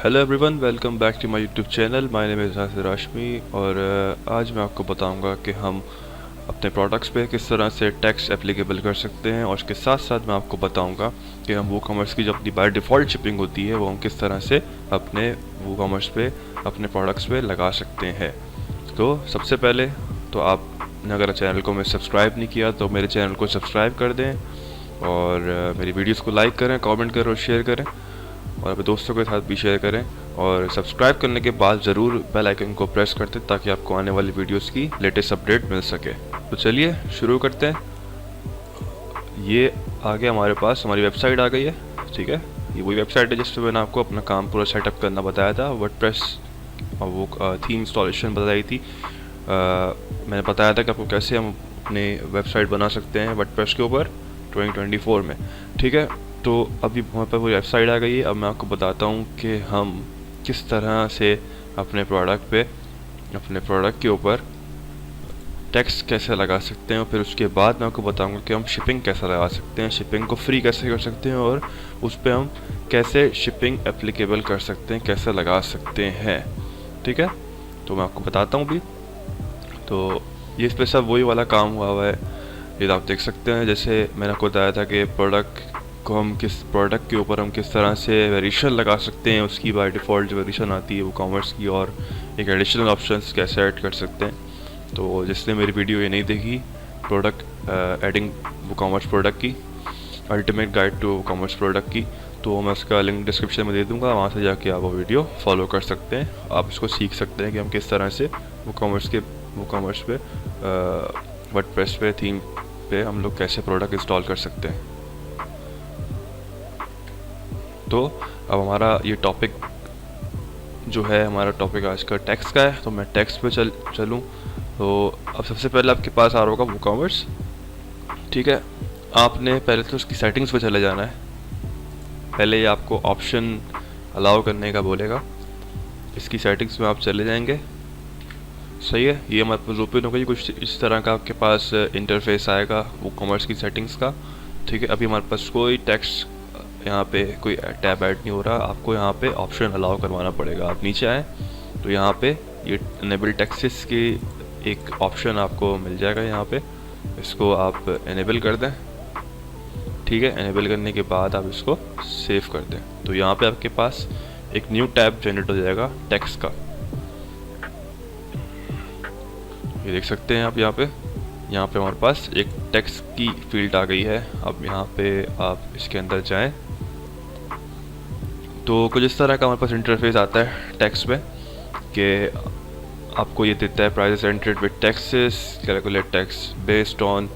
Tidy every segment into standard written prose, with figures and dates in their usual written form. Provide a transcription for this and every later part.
Hello everyone, welcome back to my YouTube channel. My name is Nasir Hashmi और आज मैं आपको बताऊंगा कि हम अपने प्रोडक्ट्स पे किस तरह से टैक्स एप्लीकेबल कर सकते हैं, और उसके साथ साथ मैं आपको बताऊंगा कि हम वो कॉमर्स की जो अपनी बाय डिफ़ॉल्ट शिपिंग होती है वो हम किस तरह से अपने वो कॉमर्स पे अपने प्रोडक्ट्स पे लगा सकते हैं। तो सबसे पहले तो आपने अगर चैनल को मैं सब्सक्राइब नहीं किया तो मेरे चैनल को सब्सक्राइब कर दें और मेरी वीडियोस को लाइक करें, कमेंट करें और शेयर करें और अपने दोस्तों के साथ भी शेयर करें। और सब्सक्राइब करने के बाद ज़रूर बेल आइकन को प्रेस कर दें ताकि आपको आने वाली वीडियोस की लेटेस्ट अपडेट मिल सके। तो चलिए शुरू करते हैं। ये आ गया हमारे पास, हमारी वेबसाइट आ गई है। ठीक है, ये वही वेबसाइट है जिस पर मैंने आपको अपना काम पूरा सेटअप करना बताया था। वर्डप्रेस और वो थीम इंस्टॉलेशन बताई थी। मैंने बताया था कि आपको कैसे हम अपनी वेबसाइट बना सकते हैं वर्डप्रेस के ऊपर 2024 में। ठीक है, तो अभी वहाँ पर वो वेबसाइट आ गई है। अब मैं आपको बताता हूँ कि हम किस तरह से अपने प्रोडक्ट के ऊपर टैक्स कैसे लगा सकते हैं, और फिर उसके बाद मैं आपको बताऊँगा कि हम शिपिंग कैसे लगा सकते हैं, शिपिंग को फ्री कैसे कर सकते हैं, और उस पर हम कैसे शिपिंग एप्लीकेबल कर सकते हैं, कैसे लगा सकते हैं। ठीक है, तो मैं आपको बताता हूँ अभी। तो ये इस पर सब वही वाला काम हुआ है, ये आप देख सकते हैं। जैसे मैंने आपको बताया था कि प्रोडक्ट के ऊपर हम किस तरह से वेरिएशन लगा सकते हैं, उसकी बाय डिफ़ॉल्ट जो वेरिएशन आती है वो कॉमर्स की, और एक एडिशनल ऑप्शंस कैसे ऐड कर सकते हैं। तो जिसने मेरी वीडियो ये नहीं देखी, product adding WooCommerce product की, ultimate guide to commerce product की, तो मैं उसका लिंक डिस्क्रिप्शन में दे दूंगा। वहाँ से जाके आप वो वीडियो फॉलो कर सकते हैं। आप इसको सीख सकते हैं कि हम किस तरह से वो कॉमर्स पे वर्डप्रेस पे थीम पे हम लोग कैसे प्रोडक्ट इंस्टॉल कर सकते हैं। तो अब हमारा ये टॉपिक जो है, हमारा टॉपिक आज का टैक्स का है, तो मैं टैक्स पे चलूँ। तो अब सबसे पहले आपके पास आ रहा होगा वो कॉमर्स। ठीक है, आपने पहले तो उसकी सेटिंग्स पे चले जाना है। पहले ये आपको ऑप्शन अलाउ करने का बोलेगा, इसकी सेटिंग्स में आप चले जाएंगे। सही है, ये हमारे पास ओपन हो गई। कुछ इस तरह का आपके पास इंटरफेस आएगा वो कॉमर्स की सेटिंग्स का। ठीक है, अभी हमारे पास कोई टैक्स यहाँ पे कोई टैब ऐड नहीं हो रहा। आपको यहाँ पे ऑप्शन अलाउ करवाना पड़ेगा। आप नीचे आए तो यहाँ पे ये इनेबल टैक्सेस की एक ऑप्शन आपको मिल जाएगा। यहाँ पे इसको आप इनेबल कर दें। ठीक है, इनेबल करने के बाद आप इसको सेव कर दें। तो यहाँ पे आपके पास एक न्यू टैब जनरेट हो जाएगा टैक्स का। ये देख सकते हैं आप यहाँ पे हमारे पास एक टैक्स की फील्ड आ गई है। अब यहाँ पे आप इसके अंदर जाएं तो कुछ इस तरह का हमारे पास इंटरफेस आता है टैक्स में, कि आपको ये देता है prices entered with taxes, calculate tax based on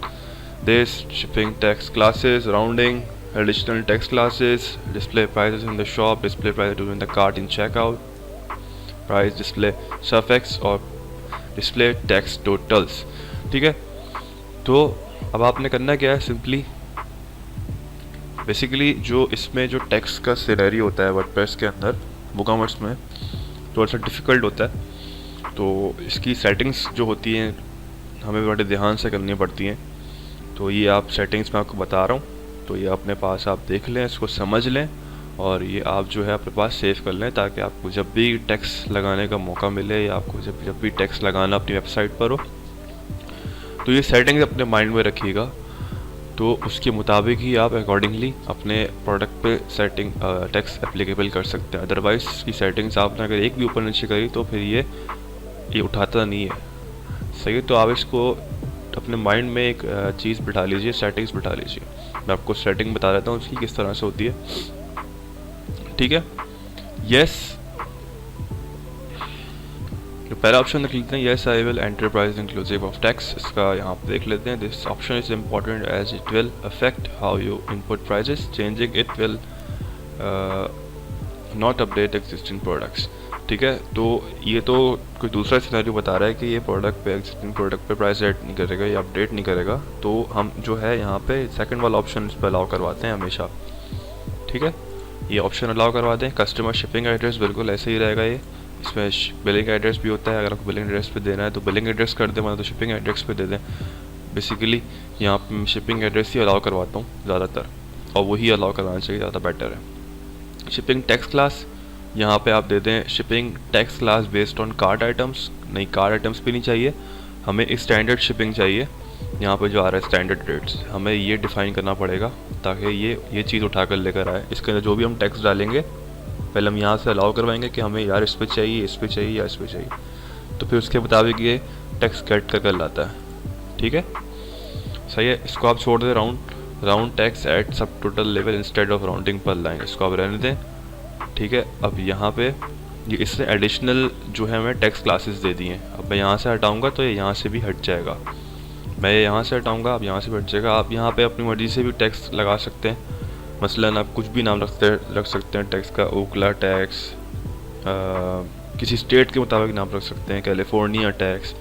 this, shipping tax classes, rounding, additional tax classes, display prices in the shop, display prices in the cart in checkout, price display suffix और display tax totals. ठीक है, तो अब आपने करना क्या है, simply basically जो इसमें जो टैक्स का सिनेरियो होता है वर्डप्रेस के अंदर वो कॉमर्स में थोड़ा सा डिफ़िकल्ट होता है। तो इसकी सेटिंग्स जो होती हैं हमें बड़े ध्यान से करनी पड़ती हैं। तो ये आप सेटिंग्स मैं आपको बता रहा हूँ, तो ये अपने पास आप देख लें, इसको समझ लें, और ये आप जो है अपने पास सेव कर लें, ताकि आपको जब भी टैक्स लगाने का मौका मिले, या आपको जब भी टैक्स लगाना अपनी वेबसाइट पर हो, तो ये सेटिंग्स अपने माइंड में रखिएगा। तो उसके मुताबिक ही आप अकॉर्डिंगली अपने प्रोडक्ट पे सेटिंग टैक्स एप्लीकेबल कर सकते हैं। अदरवाइज़ की सेटिंग्स आपने अगर एक भी ऊपर नीचे करी तो फिर ये उठाता नहीं है। सही है, तो आप इसको अपने माइंड में एक चीज़ बिठा लीजिए, सेटिंग्स बिठा लीजिए। मैं आपको सेटिंग बता देता हूँ उसकी किस तरह से होती है। ठीक है, यस, जो पहला ऑप्शन देख लेते हैं, yes I will enter prices inclusive of tax. इसका यहाँ पे देख लेते हैं। This option is important as it will affect how you input prices, changing it will not update existing products. ठीक है, तो ये तो कोई दूसरा सिनेरियो बता रहा है कि ये एग्जिस्टिंग प्रोडक्ट पे प्राइस ऐड नहीं करेगा या अपडेट नहीं करेगा। तो हम जो है यहाँ पे सेकंड वाला ऑप्शन इस पर अलाउ करवाते हैं हमेशा। ठीक है, ये ऑप्शन अलाउ करवा दें। कस्टमर शिपिंग एड्रेस बिल्कुल ऐसे ही रहेगा। ये इसमें बिलिंग एड्रेस भी होता है। अगर आपको बिलिंग एड्रेस पे देना है तो बिलिंग एड्रेस कर दें, मतलब तो शिपिंग एड्रेस पे दे दें। बेसिकली यहाँ पे शिपिंग एड्रेस ही अलाउ करवाता हूँ ज़्यादातर, और वही अलाउ करवाना चाहिए, ज़्यादा बेटर है। शिपिंग टैक्स क्लास यहाँ पे आप दे दें shipping tax class based on card items. नहीं, कार्ड आइटम्स भी नहीं चाहिए, हमें स्टैंडर्ड शिपिंग चाहिए। यहाँ पे जो आ रहा है स्टैंडर्ड रेट्स, हमें ये डिफ़ाइन करना पड़ेगा ताकि ये चीज़ उठा कर लेकर आए। इसके अंदर जो भी हम टैक्स डालेंगे पहले हम यहाँ से अलाउ करवाएंगे कि हमें यार इस पे चाहिए, इस पे चाहिए या इस पे चाहिए, तो फिर उसके मुताबिक ये टैक्स कट कर लाता है। ठीक है, सही है। इसको आप छोड़ दें, राउंड टैक्स एट सब total level instead of rounding पर लाइन, इसको आप रहने दें। ठीक है, अब यहाँ पे ये इसने एडिशनल जो है हमें टैक्स क्लासेस दे दी हैं। अब मैं यहाँ से हटाऊँगा तो ये यहाँ से भी हट जाएगा, मैं यहाँ से हटाऊँगा आप यहाँ से भी हट जाएगा। आप यहाँ पे अपनी मर्ज़ी से भी टैक्स लगा सकते हैं, मसलन आप कुछ भी नाम रख सकते हैं टैक्स का, ओकला टैक्स, किसी स्टेट के मुताबिक नाम रख सकते हैं, कैलिफोर्निया टैक्स।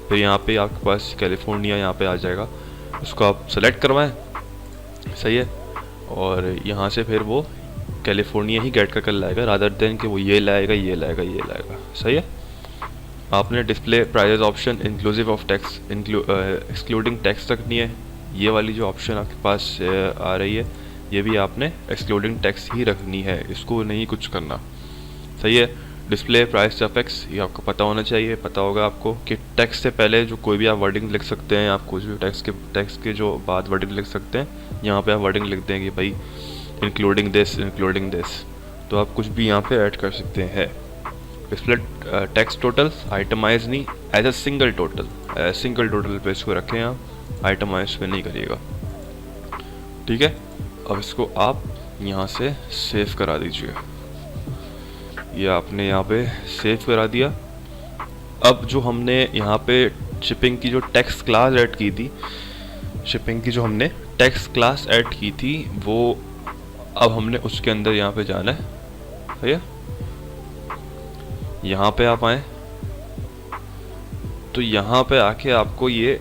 फिर यहाँ पे आपके पास कैलिफोर्निया यहाँ पे आ जाएगा, उसको आप सेलेक्ट करवाएं, सही है। और यहाँ से फिर वो कैलिफोर्निया ही गेट कर लाएगा रादर देन कि वो ये लाएगा ये लाएगा ये लाएगा, सही है। आपने display prices option inclusive of tax excluding tax रखनी है। ये वाली जो ऑप्शन आपके पास आ रही है ये भी आपने एक्सक्लूडिंग टैक्स ही रखनी है, इसको नहीं कुछ करना, सही है। डिस्प्ले प्राइस ऑफ एक्स, ये आपको पता होना चाहिए, पता होगा आपको कि टैक्स से पहले जो कोई भी आप वर्डिंग लिख सकते हैं, आप कुछ भी टैक्स के जो बाद वर्डिंग लिख सकते हैं, यहाँ पे आप वर्डिंग लिख दें कि भाई इंक्लूडिंग दिस, तो आप कुछ भी यहाँ पे ऐड कर सकते हैं। डिस्प्ले टैक्स टोटल आइटमाइज नहीं, एज अ सिंगल टोटल पे इसको रखें आप, आइटमाइज पे नहीं करिएगा। ठीक है, अब इसको आप यहाँ से सेव करा दीजिए, ये आपने यहाँ पे सेव करा दिया। अब जो हमने यहाँ पे शिपिंग की जो टैक्स क्लास ऐड की थी वो अब हमने उसके अंदर यहाँ पे जाना है, भैया यहाँ पे आप आए तो यहाँ पे आके आपको ये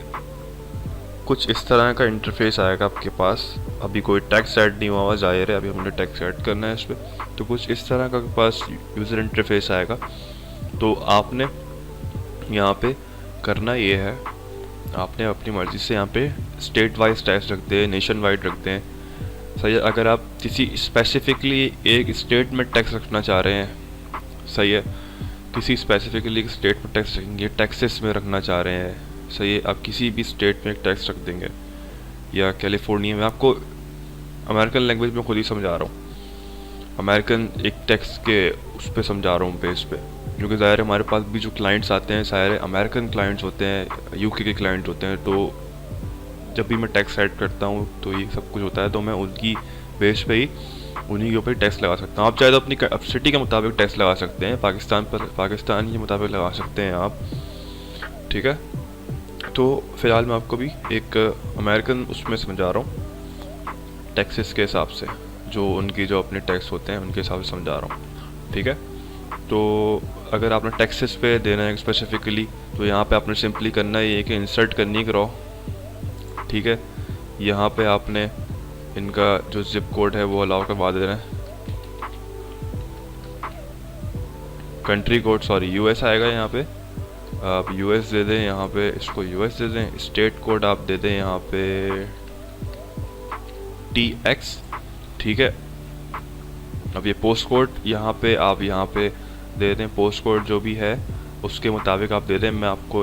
कुछ इस तरह का इंटरफेस आएगा आपके पास। अभी कोई टैक्स ऐड नहीं हुआ, जाहिर है अभी हमने टैक्स ऐड करना है इस पर, तो कुछ इस तरह का आपके पास यूज़र इंटरफेस आएगा। तो आपने यहाँ पे करना ये है, आपने अपनी मर्ज़ी से यहाँ पे स्टेट वाइज टैक्स रखते हैं, नेशन वाइड रखते हैं, सही है। अगर आप किसी स्पेसिफिकली एक स्टेट में टैक्स रखना चाह रहे हैं, सही है, किसी स्पेसिफिकली एक स्टेट में टैक्स रखेंगे, टैक्सेस में रखना चाह रहे हैं, सही है, आप किसी भी स्टेट में एक टैक्स रख देंगे, या कैलिफोर्निया में, आपको अमेरिकन लैंग्वेज में खुद ही समझा रहा हूँ, अमेरिकन एक टैक्स के उस पर समझा रहा हूँ बेस पे, क्योंकि ज़ाहिर है हमारे पास भी जो क्लाइंट्स आते हैं सारे अमेरिकन क्लाइंट्स होते हैं, यूके के क्लाइंट होते हैं, तो जब भी मैं टैक्स ऐड करता हूँ तो ये सब कुछ होता है, तो मैं उनकी बेस पे ही उन्हीं के ऊपर टैक्स लगा सकता हूँ। आप चाहे तो अपनी सिटी के मुताबिक टैक्स लगा सकते हैं, पाकिस्तान के मुताबिक लगा सकते हैं आप, ठीक है। तो फ़िलहाल मैं आपको भी एक अमेरिकन उसमें समझा रहा हूँ टैक्सेस के हिसाब से, जो उनकी जो अपने टैक्स होते हैं उनके हिसाब से समझा रहा हूँ, ठीक है। तो अगर आपने टैक्सेस पे देना है स्पेसिफिकली, तो यहाँ पे आपने सिंपली करना है ये कि इंसर्ट करनी करो, ठीक है। यहाँ पे आपने इनका जो जिप कोड है वो अलाउ करवा देना है, कंट्री कोड सॉरी यूएस आएगा, यहाँ पे आप यूएस दे दें, यहाँ पे इसको यूएस दे दें। स्टेट कोड आप दे दें यहाँ पे TX, ठीक है। अब ये पोस्ट कोड यहाँ पे आप यहाँ पे दे दें, पोस्ट कोड जो भी है उसके मुताबिक आप दे दें। मैं आपको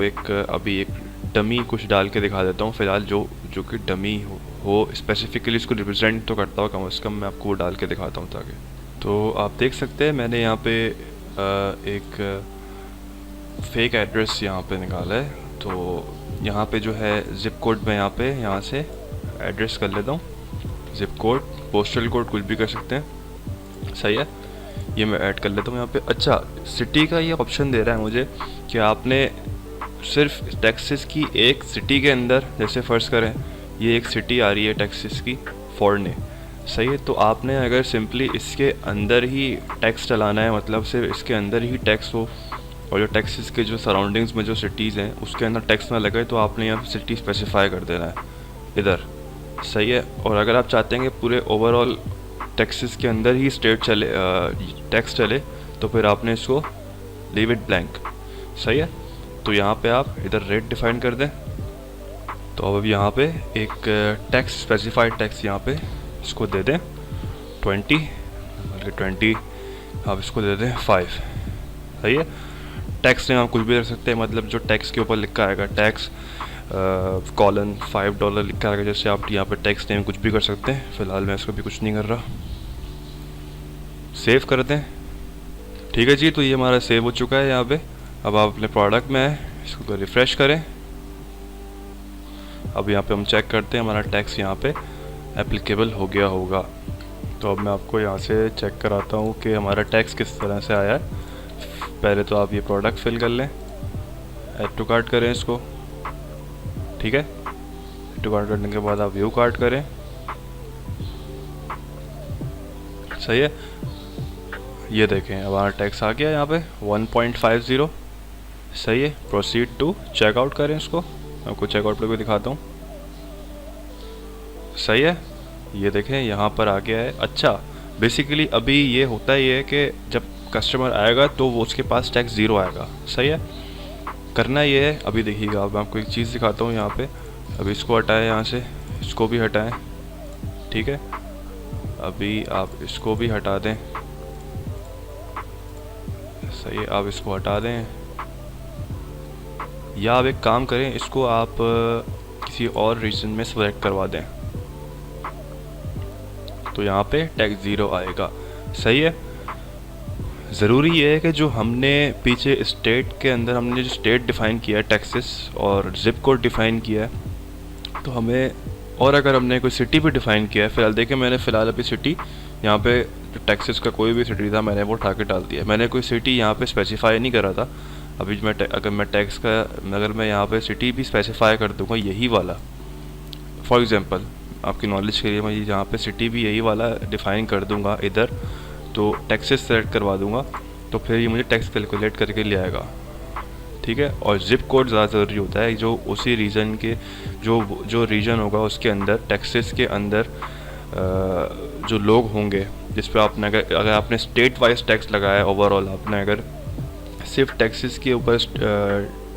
अभी एक डमी कुछ डाल के दिखा देता हूँ फ़िलहाल, जो कि डमी हो स्पेसिफिकली इसको रिप्रेजेंट तो करता हो, कम से कम मैं आपको वो डाल के दिखाता हूँ ताकि। तो आप देख सकते हैं मैंने यहाँ पे एक फेक एड्रेस यहाँ पे निकाला है, तो यहाँ पे जो है ज़िप कोड मैं यहाँ से एड्रेस कर लेता हूँ, ज़िप कोड पोस्टल कोड कुछ भी कर सकते हैं, सही है। ये मैं ऐड कर लेता हूँ यहाँ पे। अच्छा, सिटी का ये ऑप्शन दे रहा है मुझे कि आपने सिर्फ टेक्सास की एक सिटी के अंदर, जैसे फ़र्ज़ करें ये एक सिटी आ रही है टेक्सास की फोर्ने, सही है, तो आपने अगर सिंपली इसके अंदर ही टैक्स चलाना है, मतलब सिर्फ इसके अंदर ही टैक्स हो, और जो टेक्सास के जो सराउंडिंग्स में जो सिटीज़ हैं उसके अंदर टैक्स ना लगे, तो आपने यहाँ सिटी स्पेसिफाई कर देना है इधर, सही है। और अगर आप चाहते हैं कि पूरे ओवरऑल टेक्सास के अंदर ही टैक्स चले, तो फिर आपने इसको लीव इट ब्लैंक, सही है। तो यहाँ पे आप इधर रेट डिफाइन कर दें, तो अब यहाँ पे एक स्पेसिफाइड टैक्स यहाँ पे इसको दे दें 20, आप इसको दे दें 5। सही है। टैक्स नेम आप कुछ भी रख सकते हैं, मतलब जो टैक्स के ऊपर लिखा आएगा टैक्स कॉलन $5 लिखा आएगा, जैसे आप यहाँ पे टैक्स नेम कुछ भी कर सकते हैं। फ़िलहाल मैं इसको भी कुछ नहीं कर रहा, सेव कर दें। ठीक है जी, तो ये हमारा सेव हो चुका है यहाँ पे। अब आप अपने प्रोडक्ट में हैं, इसको रिफ़्रेश करें। अब यहाँ पे हम चेक करते हैं हमारा टैक्स यहाँ पे एप्लीकेबल हो गया होगा। तो अब मैं आपको यहाँ से चेक कराता हूँ कि हमारा टैक्स किस तरह से आया है। पहले तो आप ये प्रोडक्ट फिल कर लें, ऐड टू कार्ट करें इसको। ठीक है, ऐड टू कार्ट करने के बाद आप व्यू कार्ट करें। सही है, ये देखें अब हमारा टैक्स आ गया यहाँ पे 1.50। सही है, प्रोसीड टू चेकआउट करें इसको। मैं आपको चेकआउट पे भी दिखाता हूँ। सही है, ये देखें यहाँ पर आ गया है। अच्छा, बेसिकली अभी ये होता ही है कि जब कस्टमर आएगा तो वो उसके पास टैक्स 0 आएगा। सही है, करना ये है, अभी देखिएगा। अब मैं आपको एक चीज़ दिखाता हूँ यहाँ पे। अभी इसको हटाएं यहाँ से, इसको भी हटाएं। ठीक है, अभी आप इसको भी हटा दें। सही है, आप इसको हटा दें, या आप एक काम करें, इसको आप किसी और रीजन में सेलेक्ट करवा दें, तो यहाँ पे टैक्स 0 आएगा। सही है, ज़रूरी ये है कि जो हमने पीछे स्टेट के अंदर हमने जो स्टेट डिफ़ाइन किया है टैक्सेस और ज़िप कोड डिफ़ाइन किया है, तो हमें, और अगर हमने कोई सिटी भी डिफ़ाइन किया है, फ़िलहाल देखिए मैंने फ़िलहाल अभी सिटी यहाँ पे जो टैक्सेस का कोई भी सिटी था मैंने वो उठा के डाल दिया। मैंने कोई सिटी यहाँ पे स्पेसिफाई नहीं करा था। अभी मैं अगर मैं टैक्स का, अगर मैं यहाँ पे सिटी भी स्पेसिफाई कर दूँगा यही वाला, फॉर एग्ज़ाम्पल आपकी नॉलेज के लिए, मैं यहाँ पे सिटी भी यही वाला डिफ़ाइन कर दूँगा इधर, तो टैक्सेस सेलेक्ट करवा दूँगा, तो फिर ये मुझे टैक्स कैलकुलेट करके ले आएगा। ठीक है, और ज़िप कोड ज़्यादा ज़रूरी होता है, जो उसी रीजन के जो रीजन होगा उसके अंदर टैक्सेस के अंदर जो लोग होंगे जिस पे आपने, अगर आपने स्टेट वाइज टैक्स लगाया है, ओवरऑल आपने अगर सिर्फ टैक्सेस के ऊपर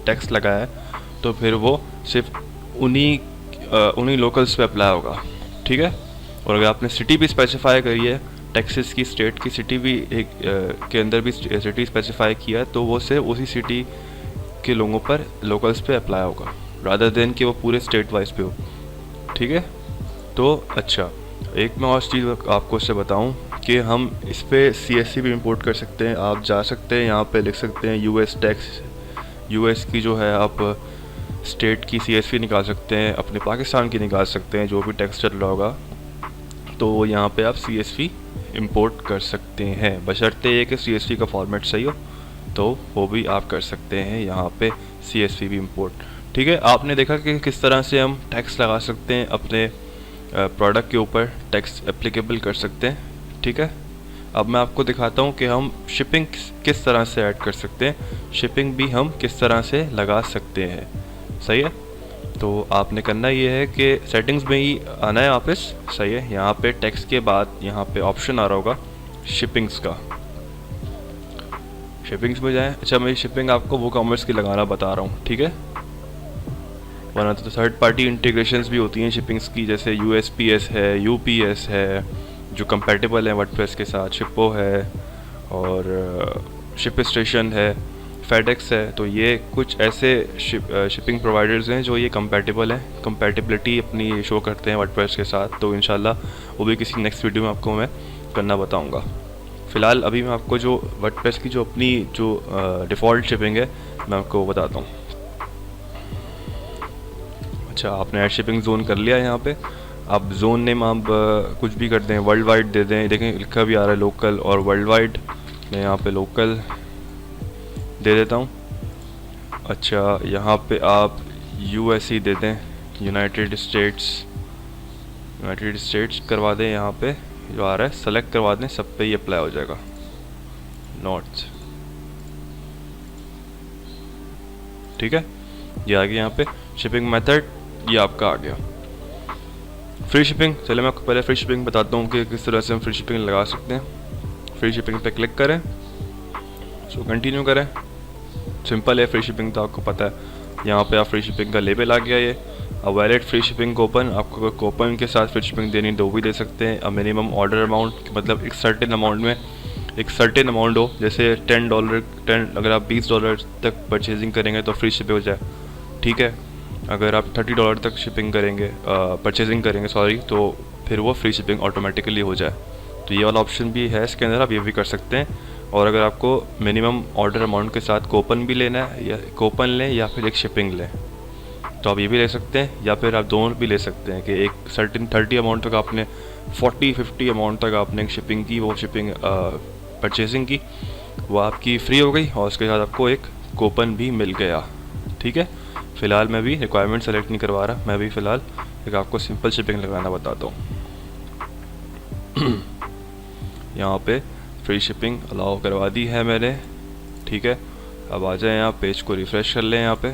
टैक्स लगाया है, तो फिर वो सिर्फ उन्हीं लोकल्स पे अप्लाई होगा। ठीक है, और अगर आपने सिटी भी स्पेसिफाई करी है, टैक्सेस की स्टेट की सिटी भी एक के अंदर भी सिटी स्पेसिफाई किया, तो वो सिर्फ उसी सिटी के लोगों पर, लोकल्स पे अप्लाई होगा, रादर देन कि वो पूरे स्टेट वाइज पे हो। ठीक है, तो अच्छा, एक मैं और चीज़ आपको इससे बताऊं कि हम इस पर CSV भी इंपोर्ट कर सकते हैं। आप जा सकते हैं यहाँ पे लिख सकते हैं US टैक्स, US की जो है आप स्टेट की CSV निकाल सकते हैं, अपने पाकिस्तान की निकाल सकते हैं, जो भी टैक्स चल रहा होगा, तो यहाँ पे आप CSV इंपोर्ट कर सकते हैं, बशर्ते ये कि CSV का फॉर्मेट सही हो, तो वो भी आप कर सकते हैं यहाँ पे CSV भी इंपोर्ट। ठीक है, आपने देखा कि किस तरह से हम टैक्स लगा सकते हैं, अपने प्रोडक्ट के ऊपर टैक्स एप्लीकेबल कर सकते हैं। ठीक है, अब मैं आपको दिखाता हूँ कि हम शिपिंग किस तरह से ऐड कर सकते हैं, शिपिंग भी हम किस तरह से लगा सकते हैं। सही है, तो आपने करना ये है कि सेटिंग्स में ही आना है वापस। सही है, यहाँ पे टैक्स के बाद यहाँ पे ऑप्शन आ रहा होगा शिपिंग्स का, शिपिंग्स में जाएं। अच्छा, मैं शिपिंग आपको वो कॉमर्स की लगाना बता रहा हूँ। ठीक है, वरना तो थर्ड पार्टी इंटीग्रेशंस भी होती हैं शिपिंग्स की, जैसे USPS है, UPS है, जो कंपैटिबल है वर्डप्रेस के साथ, शिपो है, और शिप स्टेशन है, फेडेक्स है। तो ये कुछ ऐसे शिपिंग प्रोवाइडर्स हैं जो ये कंपैटिबल हैं, कंपैटिबिलिटी अपनी शो करते हैं वर्डप्रेस के साथ। तो इंशाल्लाह वो भी किसी नेक्स्ट वीडियो में आपको मैं करना बताऊँगा। फ़िलहाल अभी मैं आपको जो वर्डप्रेस की जो अपनी जो डिफ़ॉल्ट शिपिंग है मैं आपको बताता हूँ। अच्छा, आपने ऐड शिपिंग जोन कर लिया है। यहाँ पे आप जोन नेम आप कुछ भी कर दें, वर्ल्ड वाइड दे दें। देखें लिखा भी आ रहा है लोकल और वर्ल्ड वाइड, मैं यहाँ पे लोकल दे देता हूँ। अच्छा, यहाँ पे आप USA दे दें, यूनाइटेड स्टेट्स करवा दें। यहाँ पे जो आ रहा है सेलेक्ट करवा दें, सब पे ही अप्लाई हो जाएगा। नॉर्थ, ठीक है, ये आ गया। यहाँ पे शिपिंग मेथड ये आपका आ गया। फ्री शिपिंग, चले मैं आपको पहले फ्री शिपिंग बताता हूँ कि किस तरह से हम फ्री शिपिंग लगा सकते हैं। फ्री शिपिंग पे क्लिक करें, सो कंटिन्यू करें। सिंपल है फ्री शिपिंग, तो आपको पता है। यहाँ पे आप फ्री शिपिंग का लेबल आ गया ये। अब वैलिड फ्री शिपिंग कूपन, आपको कूपन के साथ फ्री शिपिंग देनी तो भी दे सकते हैं। अब मिनिमम ऑर्डर अमाउंट, मतलब एक सर्टेन अमाउंट में एक सर्टेन अमाउंट हो, जैसे $10, 10 अगर आप $20 तक परचेजिंग करेंगे तो फ्री शिपिंग हो जाए, ठीक है। अगर आप $30 तक शिपिंग करेंगे, परचेजिंग करेंगे सॉरी, तो फिर वो फ्री शिपिंग ऑटोमेटिकली हो जाए। तो ये वाला ऑप्शन भी है इसके अंदर, आप ये भी कर सकते हैं। और अगर आपको मिनिमम ऑर्डर अमाउंट के साथ कूपन भी लेना है, या कूपन लें या फिर एक शिपिंग लें, तो आप ये भी ले सकते हैं, या फिर आप दोनों भी ले सकते हैं कि एक सर्टेन 30 अमाउंट तक आपने 40-50 अमाउंट तक आपने शिपिंग की, वो शिपिंग परचेजिंग की, वो आपकी फ्री हो गई और उसके साथ आपको एक कूपन भी मिल गया, ठीक है। फ़िलहाल मैं भी रिक्वायरमेंट सेलेक्ट नहीं करवा रहा, मैं भी फ़िलहाल एक आपको सिंपल शिपिंग लगाना बताता हूँ। यहाँ पे फ्री शिपिंग अलाउ करवा दी है मैंने, ठीक है। अब आ जाए यहाँ, पेज को रिफ़्रेश कर लें। यहाँ पे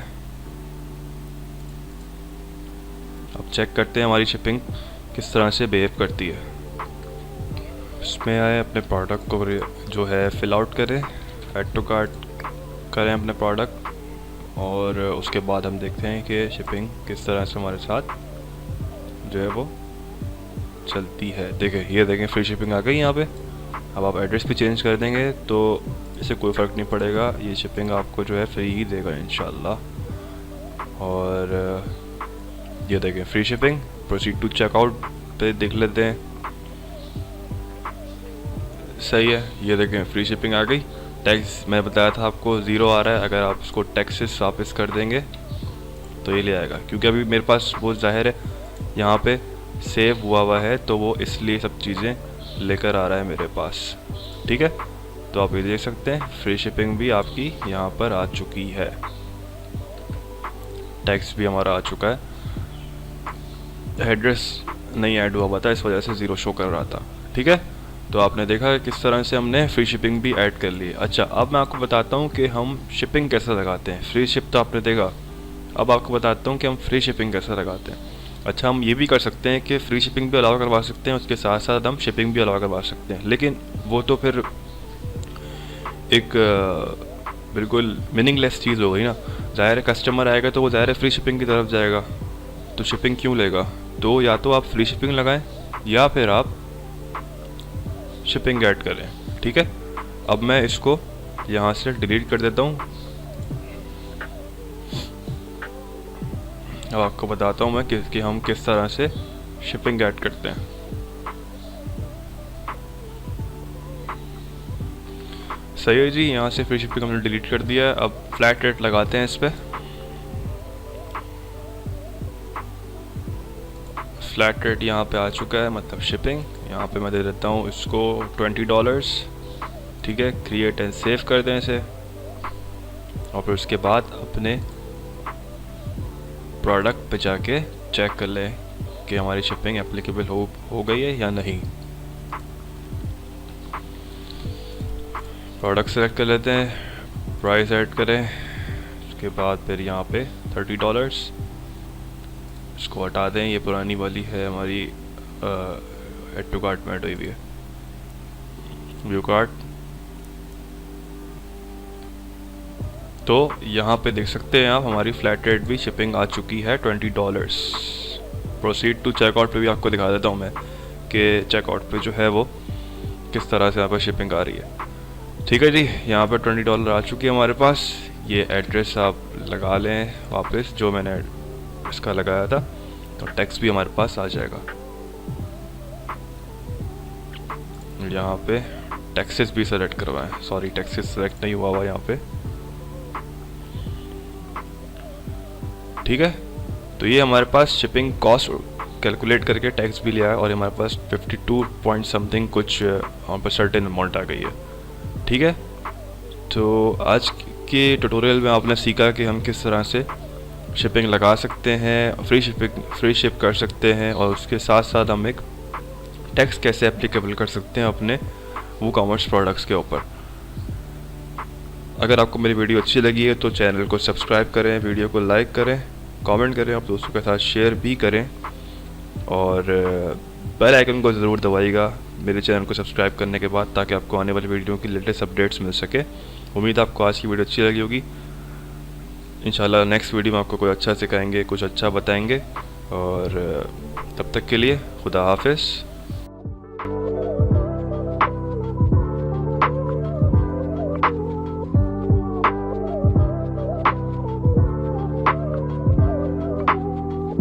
अब चेक करते हैं हमारी शिपिंग किस तरह से बिहेव करती है। इसमें आए, अपने प्रोडक्ट को जो है फिल आउट करें, ऐड टू कार्ट करें अपने प्रोडक्ट, और उसके बाद हम देखते हैं कि शिपिंग किस तरह से हमारे साथ जो है वो चलती है। देखें, ये देखें फ्री शिपिंग आ गई यहाँ पे। अब आप एड्रेस भी चेंज कर देंगे तो इससे कोई फ़र्क नहीं पड़ेगा, ये शिपिंग आपको जो है फ्री ही देगा इंशाल्लाह। और ये देखें free shipping, proceed to checkout पे देख लेते हैं। सही है, ये देखें फ्री शिपिंग आ गई। टैक्स मैं बताया था आपको 0 आ रहा है, अगर आप इसको टैक्सेस वापस कर देंगे तो ये ले आएगा, क्योंकि अभी मेरे पास वो ज़ाहिर है यहाँ पे सेव हुआ है, तो वो इसलिए सब चीज़ें लेकर आ रहा है मेरे पास, ठीक है। तो आप ये देख सकते हैं फ्री शिपिंग भी आपकी यहाँ पर आ चुकी है, टैक्स भी हमारा आ चुका है। एड्रेस नहीं ऐड हुआ था, इस वजह से 0 शो कर रहा था, ठीक है। तो आपने देखा किस तरह से हमने फ्री शिपिंग भी ऐड कर ली। अच्छा, अब मैं आपको बताता हूँ कि हम शिपिंग कैसे लगाते हैं। फ्री शिप तो आपने देखा, अब आपको बताता हूँ कि हम फ्री शिपिंग कैसे लगाते हैं। अच्छा, हम ये भी कर सकते हैं कि फ्री शिपिंग भी अलाउ करवा सकते हैं, उसके साथ साथ हम शिपिंग भी अलाउ करवा सकते हैं, लेकिन वो तो फिर एक बिल्कुल मीनिंगलेस चीज़ हो गई ना। ज़ाहिर है कस्टमर आएगा तो वो ज़ाहिर है फ्री शिपिंग की तरफ जाएगा, तो शिपिंग क्यों लेगा। तो या तो आप फ्री शिपिंग लगाएं या फिर आप शिपिंग ऐड करें, ठीक है। अब मैं इसको यहाँ से डिलीट कर देता हूँ। अब आपको बताता हूँ मैं कि हम किस तरह से शिपिंग ऐड करते हैं। सही है जी, यहाँ से फ्री शिपिंग हमने डिलीट कर दिया है। अब फ्लैट रेट लगाते हैं इस पर। फ्लैट रेट यहाँ पे आ चुका है, मतलब शिपिंग। यहाँ पे मैं दे देता हूँ इसको $20, ठीक है। क्रिएट एंड सेव कर दें इसे, और फिर उसके बाद अपने प्रोडक्ट पे जाके चेक कर लें कि हमारी शिपिंग एप्लीकेबल हो गई है या नहीं। प्रोडक्ट सेलेक्ट कर लेते हैं, प्राइस ऐड करें, उसके बाद फिर यहाँ पे $30 इसको हटा दें। ये पुरानी वाली है हमारी, ऐड टू कार्ट में ऐड हुई हुई है, व्यू कार्ट। तो यहाँ पे देख सकते हैं आप, हमारी फ्लैट रेट भी शिपिंग आ चुकी है $20। प्रोसीड टू चेकआउट पे भी आपको दिखा देता हूँ मैं कि चेकआउट पे जो है वो किस तरह से यहाँ पर शिपिंग आ रही है, ठीक है जी। यहाँ पर $20 आ चुकी है हमारे पास। ये एड्रेस आप लगा लें वापस जो मैंने इसका लगाया था, तो टैक्स भी हमारे पास आ जाएगा। यहाँ पे टैक्सेस भी सेलेक्ट करवाएं, सॉरी टैक्सेस सेलेक्ट नहीं हुआ यहाँ पे, ठीक है। तो ये हमारे पास शिपिंग कॉस्ट कैलकुलेट करके टैक्स भी लिया है, और हमारे पास 52 पॉइंट समथिंग कुछ वहाँ पर सर्टेन अमाउंट आ गई है, ठीक है। तो आज के ट्यूटोरियल में आपने सीखा कि हम किस तरह से शिपिंग लगा सकते हैं, फ्री शिप कर सकते हैं, और उसके साथ साथ हम एक टैक्स कैसे एप्लीकेबल कर सकते हैं अपने वो कॉमर्स प्रोडक्ट्स के ऊपर। अगर आपको मेरी वीडियो अच्छी लगी है तो चैनल को सब्सक्राइब करें, वीडियो को लाइक करें, कमेंट करें, आप दोस्तों के साथ शेयर भी करें, और बेल आइकन को ज़रूर दबाइएगा मेरे चैनल को सब्सक्राइब करने के बाद, ताकि आपको आने वाली वीडियो की लेटेस्ट अपडेट्स मिल सके। उम्मीद है आपको आज की वीडियो अच्छी लगी होगी। इंशाल्लाह नेक्स्ट वीडियो में आपको कोई अच्छा सिखाएंगे, कुछ अच्छा बताएंगे, और तब तक के लिए खुदा हाफिज़।